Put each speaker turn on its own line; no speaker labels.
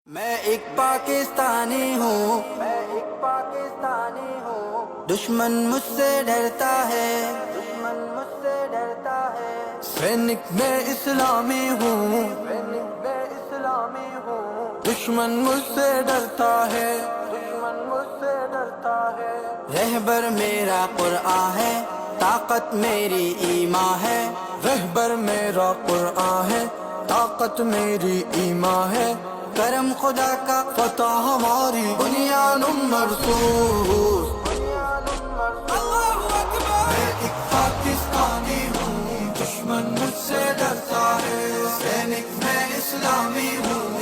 میں ایک پاکستانی ہوں، دشمن مجھ سے ڈرتا ہے، سینک میں اسلامی ہوں، دشمن مجھ سے ڈرتا ہے، رہبر میرا قرآن ہے، طاقت میری ایمان ہے، رہبر میرا قرآن ہے، طاقت میری ایمان ہے، کرم خدا کا فتح ہماری بنیان مرصوص۔ اللہ اکبر۔ میں ایک پاکستانی ہوں، دشمن مجھ سے ڈرتا ہے، سینک میں اسلامی ہوں،